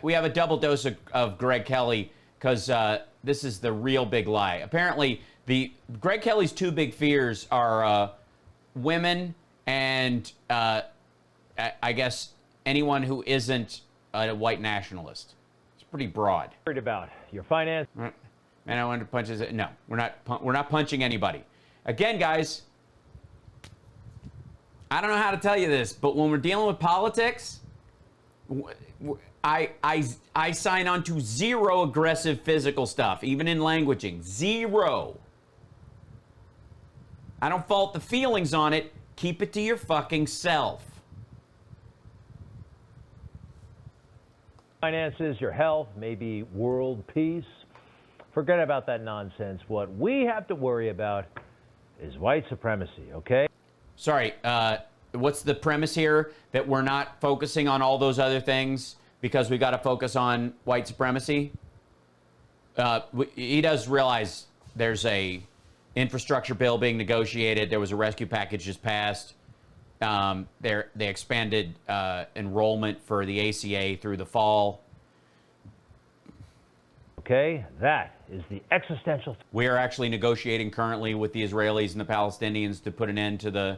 We have a double dose of Greg Kelly because this is the real big lie. Apparently, Greg Kelly's two big fears are women and I guess anyone who isn't a white nationalist. It's pretty broad. Worried about your finance? Man, I wanted to punch his. No, we're not punching anybody. Again, guys, I don't know how to tell you this, but when we're dealing with politics, I sign on to zero aggressive physical stuff, even in languaging. Zero. I don't fault the feelings on it. Keep it to your fucking self. Finances, your health, maybe world peace. Forget about that nonsense. What we have to worry about is white supremacy, okay? Sorry, what's the premise here? That we're not focusing on all those other things because we got to focus on white supremacy? He does realize there's a infrastructure bill being negotiated. There was a rescue package just passed. They expanded enrollment for the ACA through the fall. Okay, that is the existential. We are actually negotiating currently with the Israelis and the Palestinians to put an end to the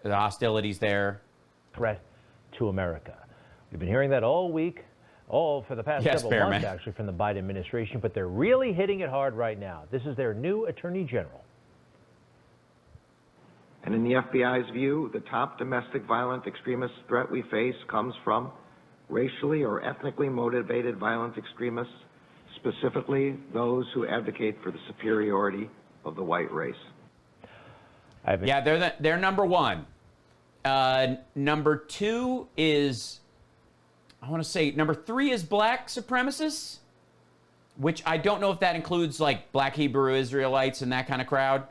hostilities there. Threat to America. We've been hearing that all week, for the past several months, actually, from the Biden administration, but they're really hitting it hard right now. This is their new Attorney General. And in the FBI's view, the top domestic violent extremist threat we face comes from racially or ethnically motivated violent extremists, specifically those who advocate for the superiority of the white race. Yeah, they're number one. Number two is, I want to say, number three is black supremacists, which I don't know if that includes like black Hebrew Israelites and that kind of crowd.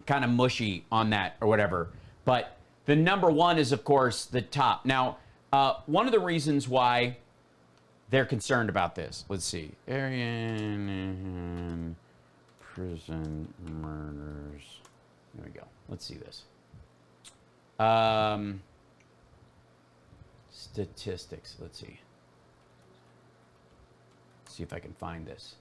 Kind of mushy on that or whatever. But the number one is, of course, the top. Now, one of the reasons why they're concerned about this, let's see. Aryan prison murders. There we go. Let's see this. Statistics. Let's see. See if I can find this.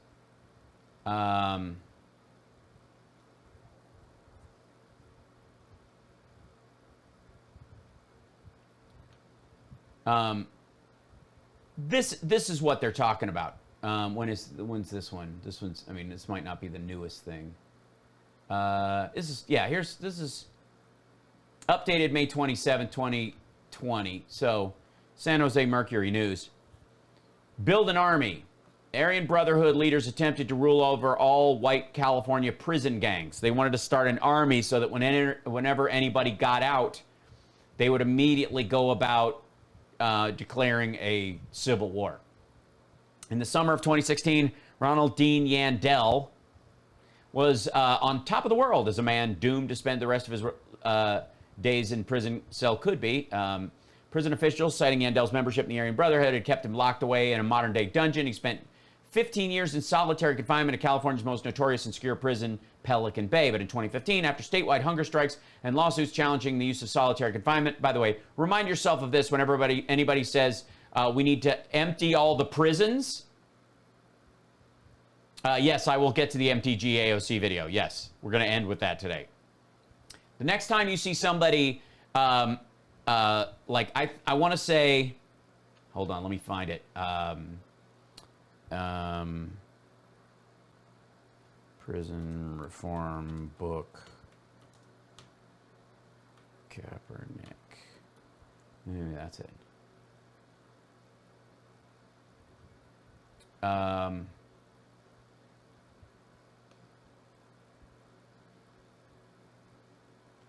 This is what they're talking about. When's this one? This one's, I mean, this might not be the newest thing. This is updated May 27, 2020. So, San Jose Mercury News. Build an army. Aryan Brotherhood leaders attempted to rule over all white California prison gangs. They wanted to start an army so that whenever anybody got out, they would immediately go about declaring a civil war. In the summer of 2016, Ronald Dean Yandel was on top of the world as a man doomed to spend the rest of his days in prison cell could be. Prison officials, citing Yandel's membership in the Aryan Brotherhood, had kept him locked away in a modern-day dungeon. He spent 15 years in solitary confinement at California's most notorious and secure prison, Pelican Bay. But in 2015, after statewide hunger strikes and lawsuits challenging the use of solitary confinement, by the way, remind yourself of this whenever anybody says we need to empty all the prisons. Yes, I will get to the MTG AOC video. Yes, we're going to end with that today. The next time you see somebody, like I want to say, hold on, let me find it. Prison reform book. Kaepernick. Maybe that's it.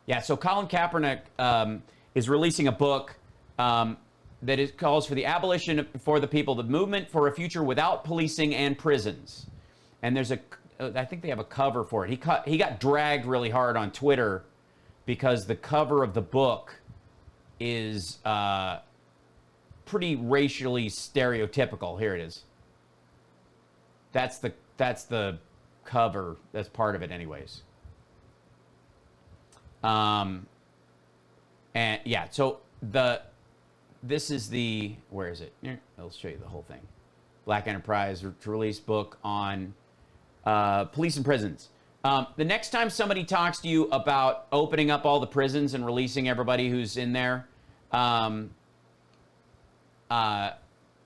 Yeah, so Colin Kaepernick is releasing a book that calls for the abolition for the people, the movement for a future without policing and prisons. And there's I think they have a cover for it. He got dragged really hard on Twitter because the cover of the book is pretty racially stereotypical. Here it is. That's the cover. That's part of it, anyways. And yeah, so the this is the, where is it? Here, I'll show you the whole thing. Black Enterprise to release book on police and prisons. The next time somebody talks to you about opening up all the prisons and releasing everybody who's in there,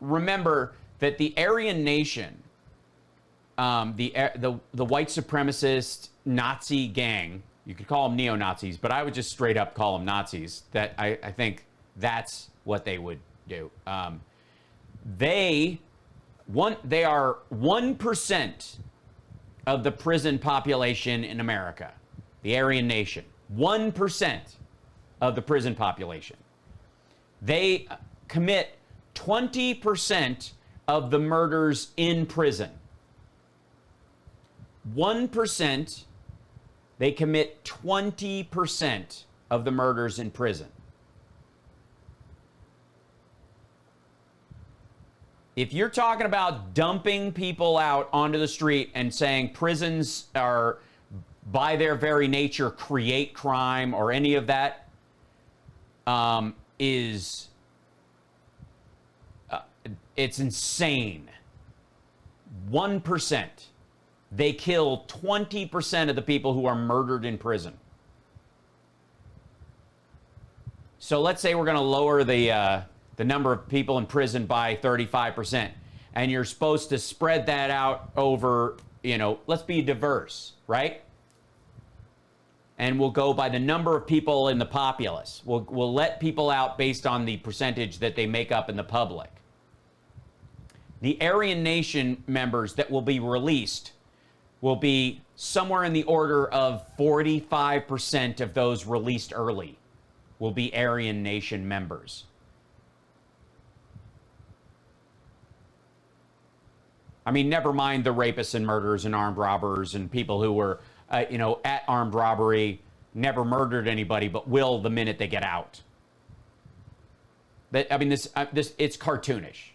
remember that the Aryan nation, the white supremacist Nazi gang, you could call them neo-Nazis, but I would just straight up call them Nazis. That I think that's what they would do. They are 1% of the prison population in America, the Aryan nation. 1% of the prison population. They commit 20% of the murders in prison. 1%, they commit 20% of the murders in prison. If you're talking about dumping people out onto the street and saying prisons are, by their very nature, create crime or any of that, it's insane. 1%. They kill 20% of the people who are murdered in prison. So let's say we're going to lower the number of people in prison by 35%. And you're supposed to spread that out over, let's be diverse, right? And we'll go by the number of people in the populace. We'll let people out based on the percentage that they make up in the public. The Aryan Nation members that will be released will be somewhere in the order of 45% of those released early will be Aryan Nation members. I mean, never mind the rapists and murderers and armed robbers and people who were, at armed robbery, never murdered anybody, but will the minute they get out. This it's cartoonish.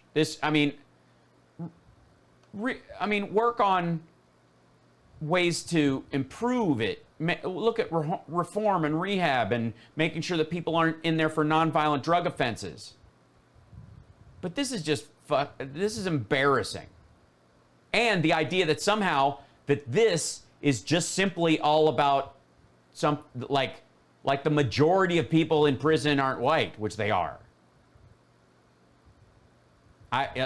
Work on ways to improve it. Look at reform and rehab and making sure that people aren't in there for nonviolent drug offenses. But this is this is embarrassing. And the idea that somehow that this is just simply all about like the majority of people in prison aren't white, which they are.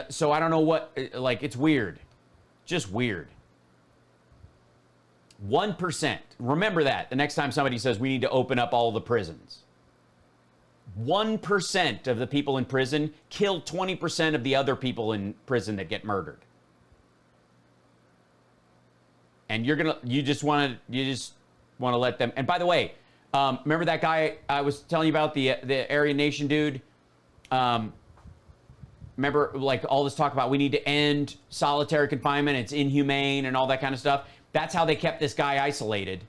So I don't know what, it's weird. Just weird. 1%. Remember that the next time somebody says we need to open up all the prisons. 1% of the people in prison kill 20% of the other people in prison that get murdered. And you just want to let them. And by the way, remember that guy I was telling you about, the Aryan Nation dude? Remember, all this talk about we need to end solitary confinement, it's inhumane and all that kind of stuff. That's how they kept this guy isolated.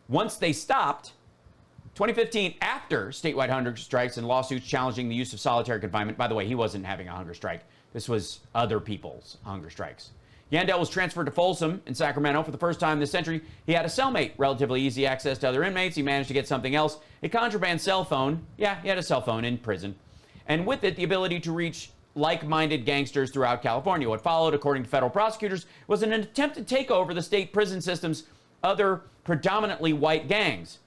Once they stopped, 2015, after statewide hunger strikes and lawsuits challenging the use of solitary confinement. By the way, he wasn't having a hunger strike. This was other people's hunger strikes. Yandel was transferred to Folsom in Sacramento. For the first time this century, he had a cellmate, relatively easy access to other inmates. He managed to get something else, a contraband cell phone. Yeah, he had a cell phone in prison. And with it, the ability to reach like-minded gangsters throughout California. What followed, according to federal prosecutors, was an attempt to take over the state prison system's other predominantly white gangs,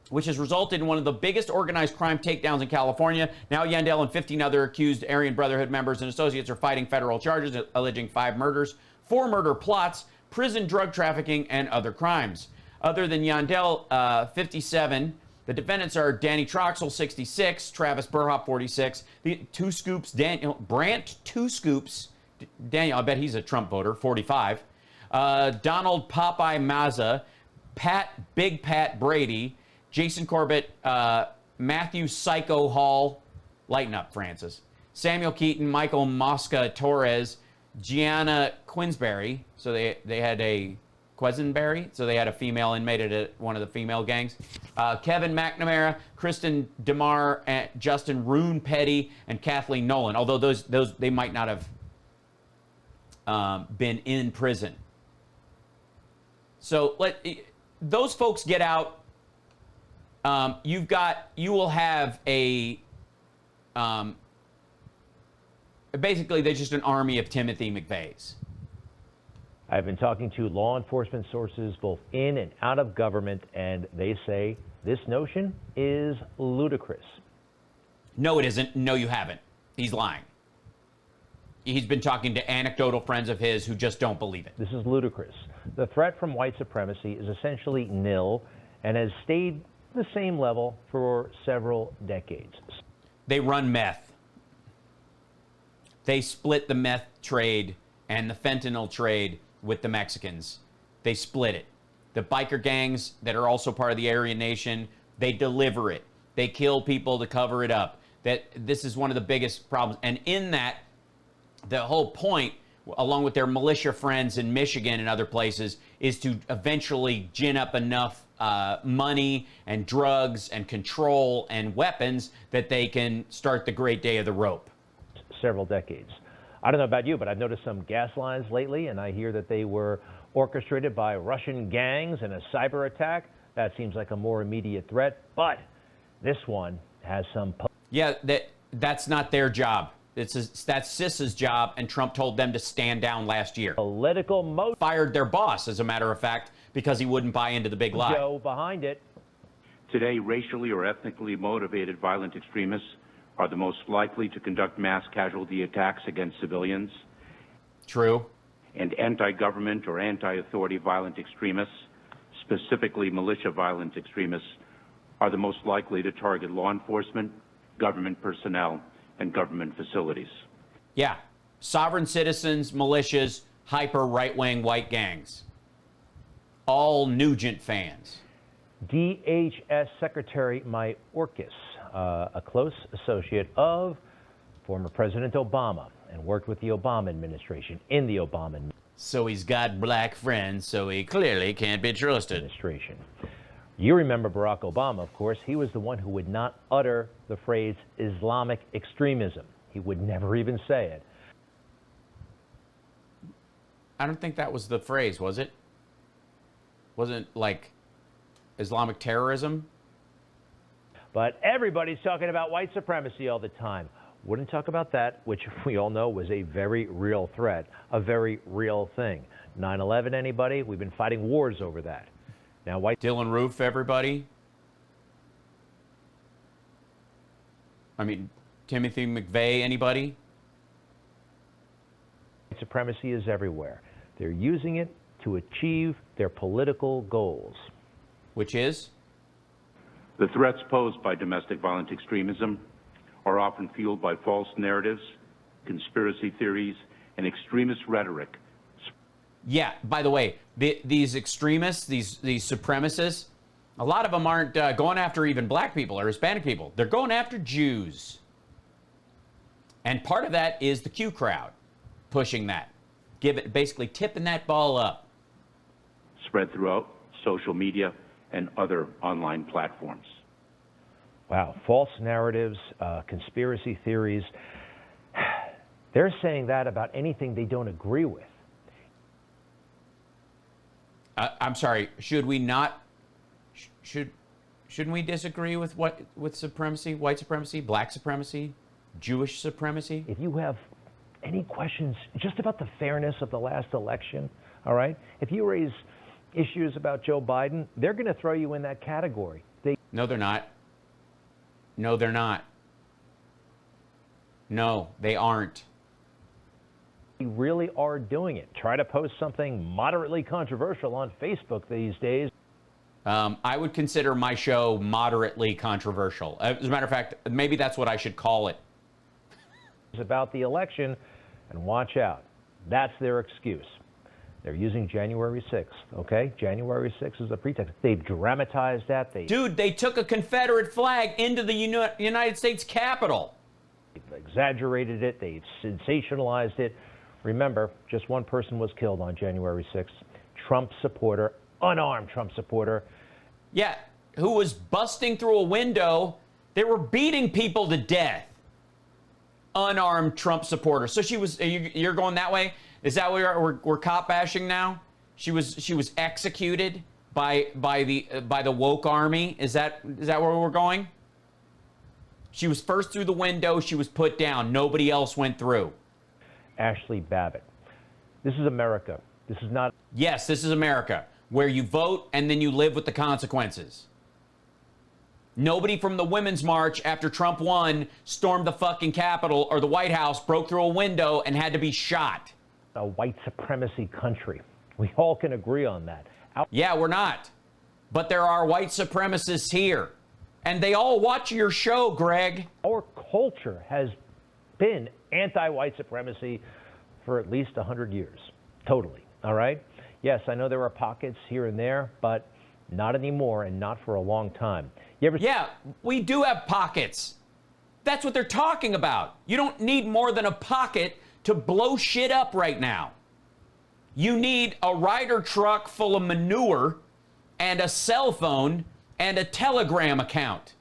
which has resulted in one of the biggest organized crime takedowns in California. Now Yandel and 15 other accused Aryan Brotherhood members and associates are fighting federal charges alleging 5 murders, 4 murder plots, prison drug trafficking, and other crimes. Other than Yandel, 57, the defendants are Danny Troxel, 66, Travis Burhop, 46, the 2 Scoops, Brant 2 Scoops, Daniel, I bet he's a Trump voter, 45, Donald Popeye Mazza, Big Pat Brady, Jason Corbett, Matthew Psycho Hall, lighten up, Francis, Samuel Keaton, Michael Mosca Torres, Gianna Quinsbury, so they had a Quisenberry, so they had a female inmate at one of the female gangs. Kevin McNamara, Kristen DeMar, and Justin Rune Petty, and Kathleen Nolan. Although those they might not have been in prison. So those folks get out. You will have a basically they're just an army of Timothy McVeighs. I've been talking to law enforcement sources both in and out of government, and they say this notion is ludicrous. No, it isn't. No, you haven't. He's lying. He's been talking to anecdotal friends of his who just don't believe it. This is ludicrous. The threat from white supremacy is essentially nil and has stayed the same level for several decades. They run meth. They split the meth trade and the fentanyl trade with the Mexicans. They split it. The biker gangs that are also part of the Aryan Nation, they deliver it. They kill people to cover it up. That this is one of the biggest problems. And in that, the whole point, along with their militia friends in Michigan and other places, is to eventually gin up enough money and drugs and control and weapons that they can start the great day of the rope. Several decades. I don't know about you, but I've noticed some gas lines lately, and I hear that they were orchestrated by Russian gangs in a cyber attack. That seems like a more immediate threat, but this one has some... Yeah, that's not their job. That's CIS's job, and Trump told them to stand down last year. Political motive. Fired their boss, as a matter of fact, because he wouldn't buy into the big lie. Joe behind it. Today, racially or ethnically motivated violent extremists are the most likely to conduct mass casualty attacks against civilians. True. And anti-government or anti-authority violent extremists, specifically militia violent extremists, are the most likely to target law enforcement, government personnel, and government facilities. Yeah. Sovereign citizens, militias, hyper right-wing white gangs. All Nugent fans. DHS Secretary Mayorkas, a close associate of former President Obama, and worked with the Obama administration in the Obama administration. So he's got black friends, so he clearly can't be trusted. You remember Barack Obama, of course. He was the one who would not utter the phrase Islamic extremism. He would never even say it. I don't think that was the phrase, was it? Wasn't like Islamic terrorism? But everybody's talking about white supremacy all the time. Wouldn't talk about that, which we all know was a very real threat, a very real thing. 9/11, anybody? We've been fighting wars over that. Now, Dylan Roof, everybody. I mean, Timothy McVeigh, anybody? White supremacy is everywhere. They're using it to achieve their political goals. Which is? The threats posed by domestic violent extremism are often fueled by false narratives, conspiracy theories, and extremist rhetoric. Yeah, by the way, these extremists, these supremacists, a lot of them aren't going after even black people or Hispanic people. They're going after Jews. And part of that is the Q crowd pushing that. Basically tipping that ball up. Spread throughout social media and other online platforms. Wow, false narratives, conspiracy theories. They're saying that about anything they don't agree with. I'm sorry. Should we not? Shouldn't we disagree with supremacy, white supremacy, black supremacy, Jewish supremacy? If you have any questions just about the fairness of the last election, all right? If you raise issues about Joe Biden, they're going to throw you in that category. No, they're not. No, they're not. No, they aren't. They really are doing it. Try to post something moderately controversial on Facebook these days. I would consider my show moderately controversial. As a matter of fact, maybe that's what I should call it. It's about the election, and watch out. That's their excuse. They're using January 6th, okay? January 6th is a pretext. They've dramatized that. Dude, they took a Confederate flag into the United States Capitol. They've exaggerated it. They've sensationalized it. Remember, just one person was killed on January 6th. Trump supporter, unarmed Trump supporter. Yeah, who was busting through a window. They were beating people to death. Unarmed Trump supporter. So she was, you're going that way? Is that where we're cop bashing now? She was executed by the woke army. Is that where we're going? She was first through the window. She was put down. Nobody else went through. Ashley Babbitt. This is America. This is not. Yes, this is America, where you vote and then you live with the consequences. Nobody from the Women's March after Trump won stormed the fucking Capitol or the White House, broke through a window, and had to be shot. A white supremacy country. We all can agree on that. Yeah, we're not. But there are white supremacists here. And they all watch your show, Greg. Our culture has been anti-white supremacy for at least 100 years. Totally. All right? Yes, I know there are pockets here and there, but not anymore and not for a long time. Yeah, we do have pockets. That's what they're talking about. You don't need more than a pocket to blow shit up right now. You need a Ryder truck full of manure and a cell phone and a Telegram account.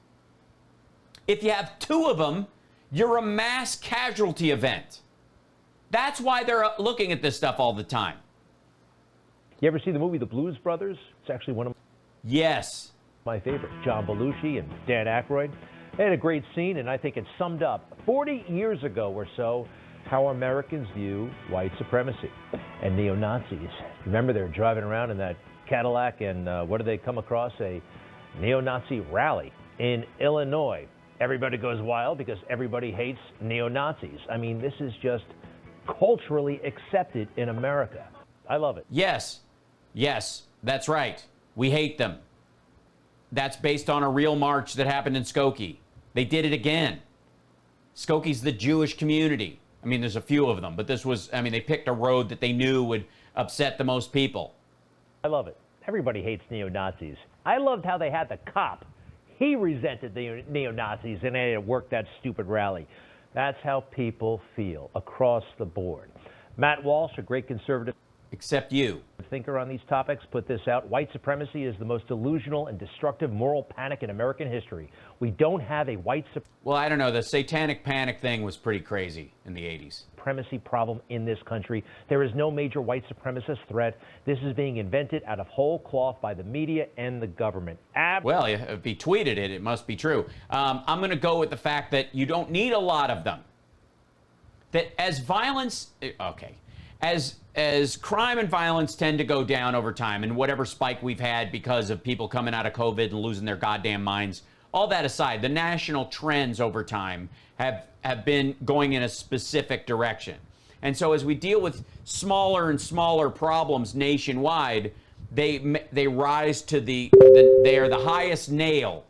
If you have two of them, you're a mass casualty event. That's why they're looking at this stuff all the time. You ever see the movie The Blues Brothers? It's actually one of Yes. my favorites. John Belushi and Dan Aykroyd. They had a great scene, and I think it summed up 40 years ago or so how Americans view white supremacy and neo-Nazis. Remember, they're driving around in that Cadillac, and what did they come across? A neo-Nazi rally in Illinois. Everybody goes wild because everybody hates neo-Nazis. I mean, this is just culturally accepted in America. I love it. Yes. Yes, that's right. We hate them. That's based on a real march that happened in Skokie. They did it again. Skokie's the Jewish community. I mean, there's a few of them, but this was, I mean, they picked a road that they knew would upset the most people. I love it. Everybody hates neo-Nazis. I loved how they had the cop. He resented the neo-Nazis and they had worked that stupid rally. That's how people feel across the board. Matt Walsh, a great conservative Except you. thinker on these topics, put this out. White supremacy is the most delusional and destructive moral panic in American history. We don't have a white Well, I don't know. The satanic panic thing was pretty crazy in the 80s. supremacy problem in this country. There is no major white supremacist threat. This is being invented out of whole cloth by the media and the government. Well, if he tweeted it, it must be true. I'm going to go with the fact that you don't need a lot of them. That as violence, okay, as crime and violence tend to go down over time, and whatever spike we've had because of people coming out of COVID and losing their goddamn minds, all that aside, the national trends over time have been going in a specific direction. And so as we deal with smaller and smaller problems nationwide, they rise to they are the highest nail.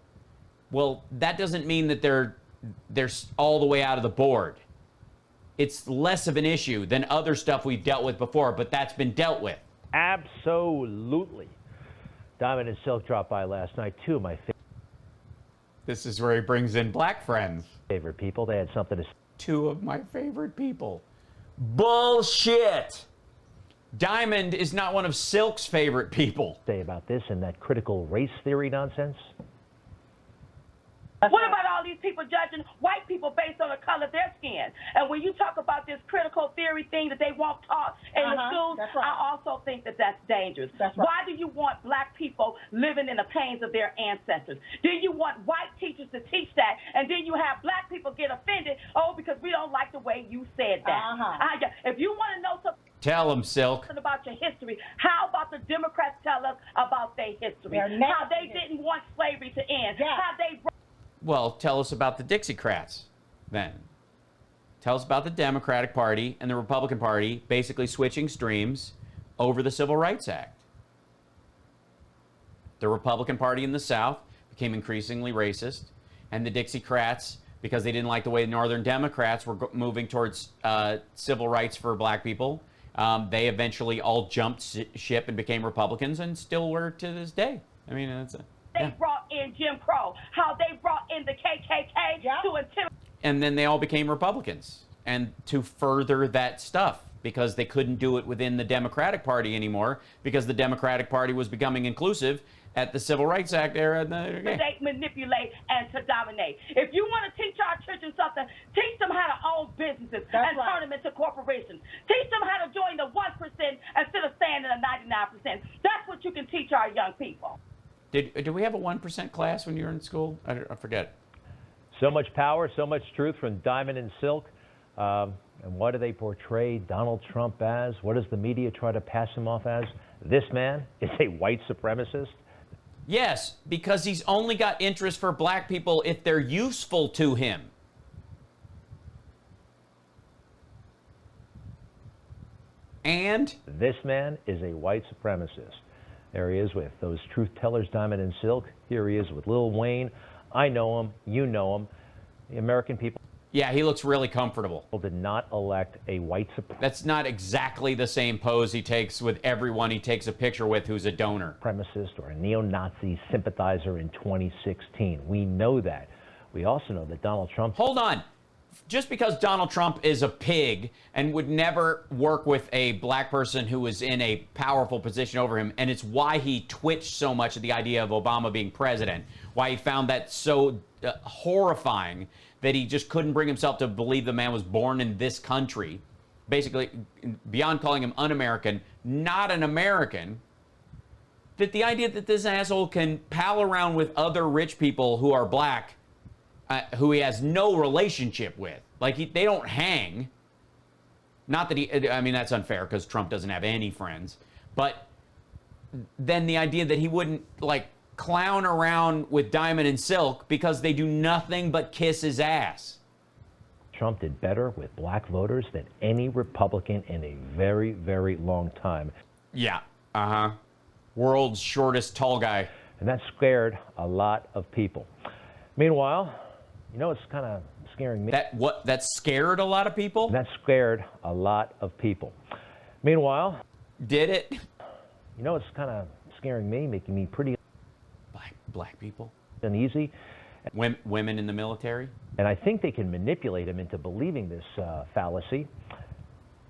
Well, that doesn't mean that they're all the way out of the board. It's less of an issue than other stuff we've dealt with before, but that's been dealt with. Absolutely. Diamond and Silk dropped by last night. Two of my This is where he brings in black friends. favorite people. They had something to Two of my favorite people. Bullshit. Diamond is not one of Silk's favorite people. say about this and that critical race theory nonsense. What about all these people judging white people based on the color of their skin? And when you talk about this critical theory thing that they won't taught in the schools, that's right. I also think that that's dangerous. That's right. Why do you want black people living in the pains of their ancestors? Do you want white teachers to teach that? And then you have black people get offended, because we don't like the way you said that. If you want to know something Tell him, Silk. about your history, how about the Democrats tell us about their history? How they didn't want slavery to end. Yeah. How they Well, tell us about the Dixiecrats, then. Tell us about the Democratic Party and the Republican Party basically switching streams over the Civil Rights Act. The Republican Party in the South became increasingly racist, and the Dixiecrats, because they didn't like the way the Northern Democrats were moving towards civil rights for black people, they eventually all jumped ship and became Republicans, and still were to this day. I mean, it's they brought in Jim Crow, how they brought in the KKK to intimidate. And then they all became Republicans, and to further that stuff, because they couldn't do it within the Democratic Party anymore, because the Democratic Party was becoming inclusive at the Civil Rights Act era. They manipulate and to dominate. If you want to teach our children something, teach them how to own businesses and turn them into corporations. Teach them how to join the 1% instead of staying in the 99%. That's what you can teach our young people. Did we have a 1% class when you were in school? I forget. So much power, so much truth from Diamond and Silk. And what do they portray Donald Trump as? What does the media try to pass him off as? This man is a white supremacist. Yes, because he's only got interest for black people if they're useful to him. And this man is a white supremacist. There he is with those truth tellers, Diamond and Silk. Here he is with Lil Wayne. I know him. You know him. The American people. yeah, he looks really comfortable. Did not elect a white That's not exactly the same pose he takes with everyone he takes a picture with who's a donor. supremacist or a neo-Nazi sympathizer in 2016. We know that. We also know that Donald Trump... Hold on. Just because Donald Trump is a pig and would never work with a black person who was in a powerful position over him, and it's why he twitched so much at the idea of Obama being president, why he found that so horrifying that he just couldn't bring himself to believe the man was born in this country. Basically, beyond calling him un-American, not an American, that the idea that this asshole can pal around with other rich people who are black, who he has no relationship with. Like, they don't hang. Not that he, I mean, that's unfair because Trump doesn't have any friends. But then the idea that he wouldn't, like, clown around with Diamond and Silk because they do nothing but kiss his ass. Trump did better with black voters than any Republican in a very, very long time. Yeah, world's shortest tall guy. And that scared a lot of people. Meanwhile, you know, it's kind of scaring me. That scared a lot of people? That scared a lot of people. Meanwhile... Did it? You know, it's kind of scaring me, making me pretty... Black people? Uneasy. Women in the military? And I think they can manipulate him into believing this fallacy.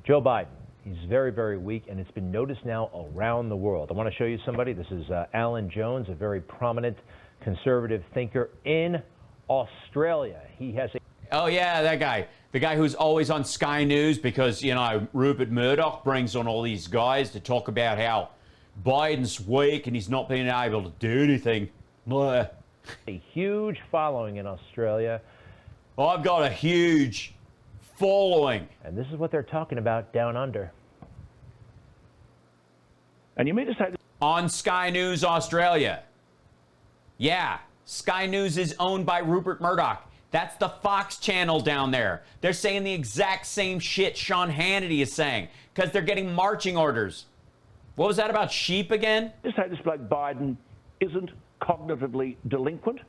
Joe Biden, he's very, very weak, and it's been noticed now around the world. I want to show you somebody. This is Alan Jones, a very prominent conservative thinker in Australia. He has a... Oh, yeah, that guy. The guy who's always on Sky News because, you know, Rupert Murdoch brings on all these guys to talk about how Biden's weak and he's not being able to do anything. Blah. A huge following in Australia. I've got a huge following. And this is what they're talking about down under. And you mean to say... On Sky News Australia. Yeah, Sky News is owned by Rupert Murdoch. That's the Fox channel down there. They're saying the exact same shit Sean Hannity is saying because they're getting marching orders. What was that about sheep again? Just say this bloke Biden isn't cognitively delinquent.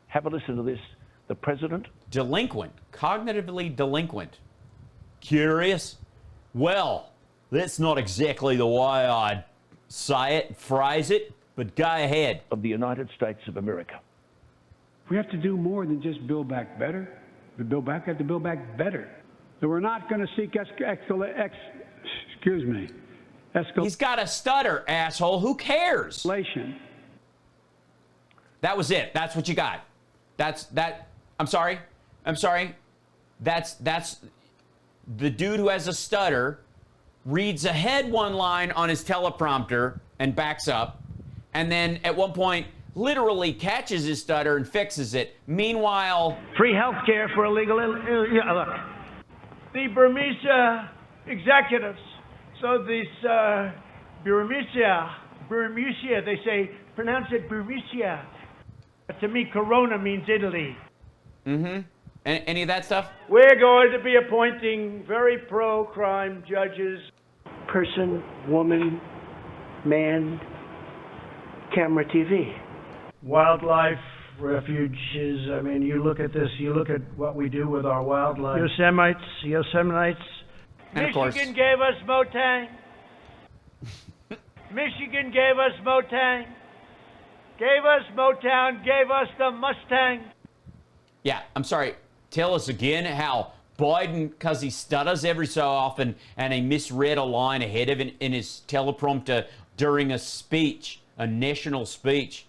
Have a listen to this. The president. Delinquent. Cognitively delinquent. Curious? Well, that's not exactly the way I'd say it, phrase it, but go ahead. Of the United States of America. We have to do more than just build back better. We have to build back better. So we're not going to seek He's got a stutter, asshole. Who cares? That was it. That's what you got. I'm sorry. That's the dude who has a stutter reads ahead one line on his teleprompter and backs up, and then at one point literally catches his stutter and fixes it. Meanwhile, free health care for illegal... look, the Burmese executives, so this Burmese, they say, pronounce it Burmese. To me, Corona means Italy. Mm-hmm. Any of that stuff? We're going to be appointing very pro-crime judges. Person, woman, man, camera, TV. Wildlife refuges. I mean, you look at this, you look at what we do with our wildlife. Yosemite. And of course, Michigan gave us Motang. Michigan gave us Motang. Gave us Motown, gave us the Mustang. Yeah, I'm sorry. Tell us again how Biden, because he stutters every so often and he misread a line ahead of it in his teleprompter during a speech, a national speech,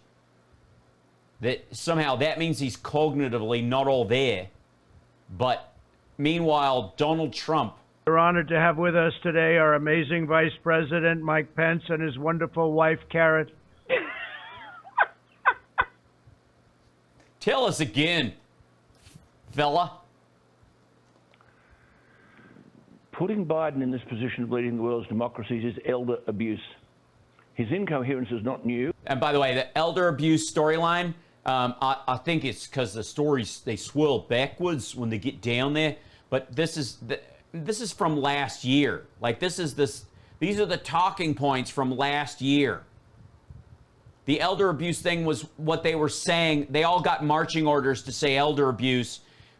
that somehow that means he's cognitively not all there. But meanwhile, Donald Trump. We're honored to have with us today our amazing Vice President, Mike Pence, and his wonderful wife, Carrot. Tell us again, fella. Putting Biden in this position of leading the world's democracies is elder abuse. His incoherence is not new. And by the way, the elder abuse storyline, I think it's because the stories, they swirl backwards when they get down there. But this is from last year. Like, these are the talking points from last year. The elder abuse thing was what they were saying. They all got marching orders to say elder abuse.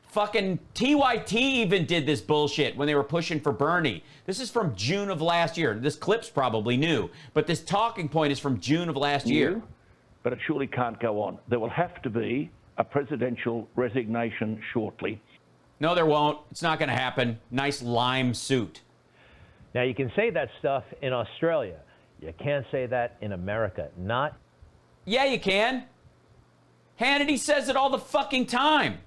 Fucking TYT even did this bullshit when they were pushing for Bernie. This is from June of last year. This clip's probably new, but this talking point is from June of last year. But it surely can't go on. There will have to be a presidential resignation shortly. No, there won't. It's not going to happen. Nice lime suit. Now, you can say that stuff in Australia. You can't say that in America. Not. Yeah, you can. Hannity says it all the fucking time.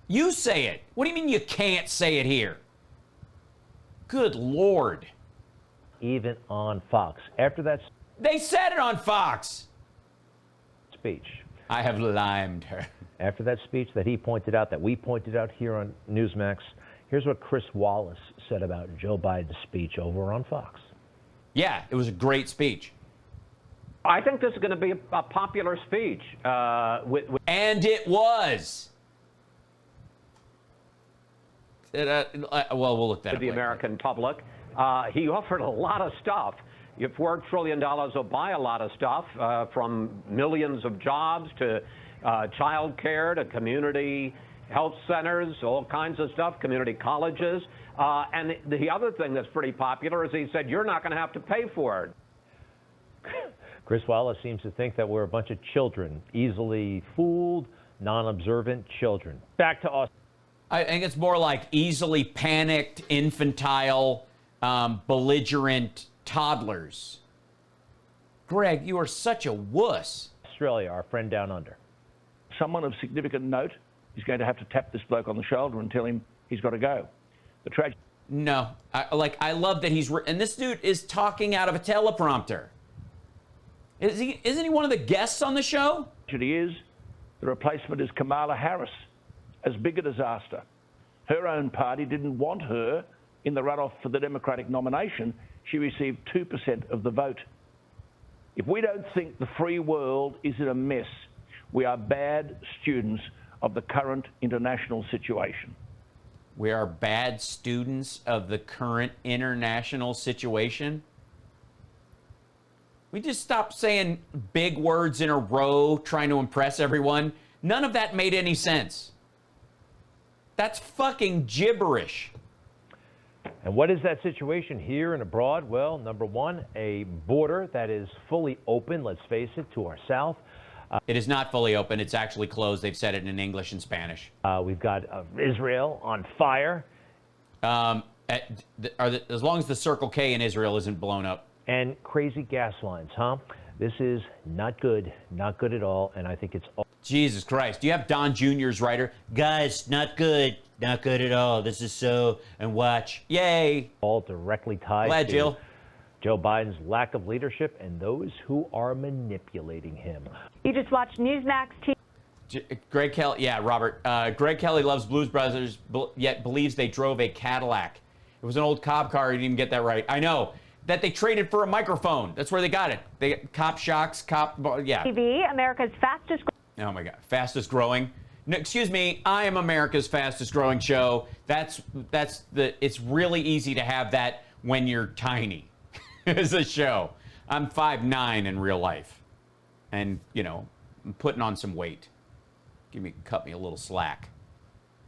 You say it. What do you mean you can't say it here? Good Lord. Even on Fox. After that They said it on Fox. speech. I have limed her. After that speech that he pointed out, that we pointed out here on Newsmax, here's what Chris Wallace said about Joe Biden's speech over on Fox. Yeah, it was a great speech. I think this is going to be a popular speech. And it was. Well, we'll look that To up the later. American public. He offered a lot of stuff. If $4 trillion will buy a lot of stuff, from millions of jobs to child care to community health centers, all kinds of stuff, community colleges. And the other thing that's pretty popular is he said, you're not going to have to pay for it. Chris Wallace seems to think that we're a bunch of children, easily fooled, non-observant children. Back to us. I think it's more like easily panicked, infantile, belligerent toddlers. Greg, you are such a wuss. Australia, our friend down under. Someone of significant note is going to have to tap this bloke on the shoulder and tell him he's got to go. The tragedy. No, I love that and this dude is talking out of a teleprompter. Isn't he one of the guests on the show? Is the replacement is Kamala Harris. As big a disaster. Her own party didn't want her in the runoff for the Democratic nomination. She received 2% of the vote. If we don't think the free world is in a mess, we are bad students of the current international situation. We are bad students of the current international situation. We just stopped saying big words in a row, trying to impress everyone. None of that made any sense. That's fucking gibberish. And what is that situation here and abroad? Well, number one, a border that is fully open, let's face it, to our south. It is not fully open. It's actually closed. They've said it in English and Spanish. We've got Israel on fire. As long as the Circle K in Israel isn't blown up. And crazy gas lines, huh? This is not good at all, and I think it's all. Jesus Christ. Do you have Don Jr.'s writer? Guys, not good at all. This is so, and watch. Yay. All directly tied Glad, to Jill. Joe Biden's lack of leadership and those who are manipulating him. You just watched Newsmax TV. Greg Kelly, yeah, Robert. Greg Kelly loves Blues Brothers, yet believes they drove a Cadillac. It was an old cop car. He didn't even get that right. I know. That they traded for a microphone. That's where they got it. They got cop shocks, yeah. TV, America's fastest. Oh my God, fastest growing. No, excuse me, I am America's fastest growing show. It's really easy to have that when you're tiny as a show. I'm 5'9" in real life. And, I'm putting on some weight. Cut me a little slack.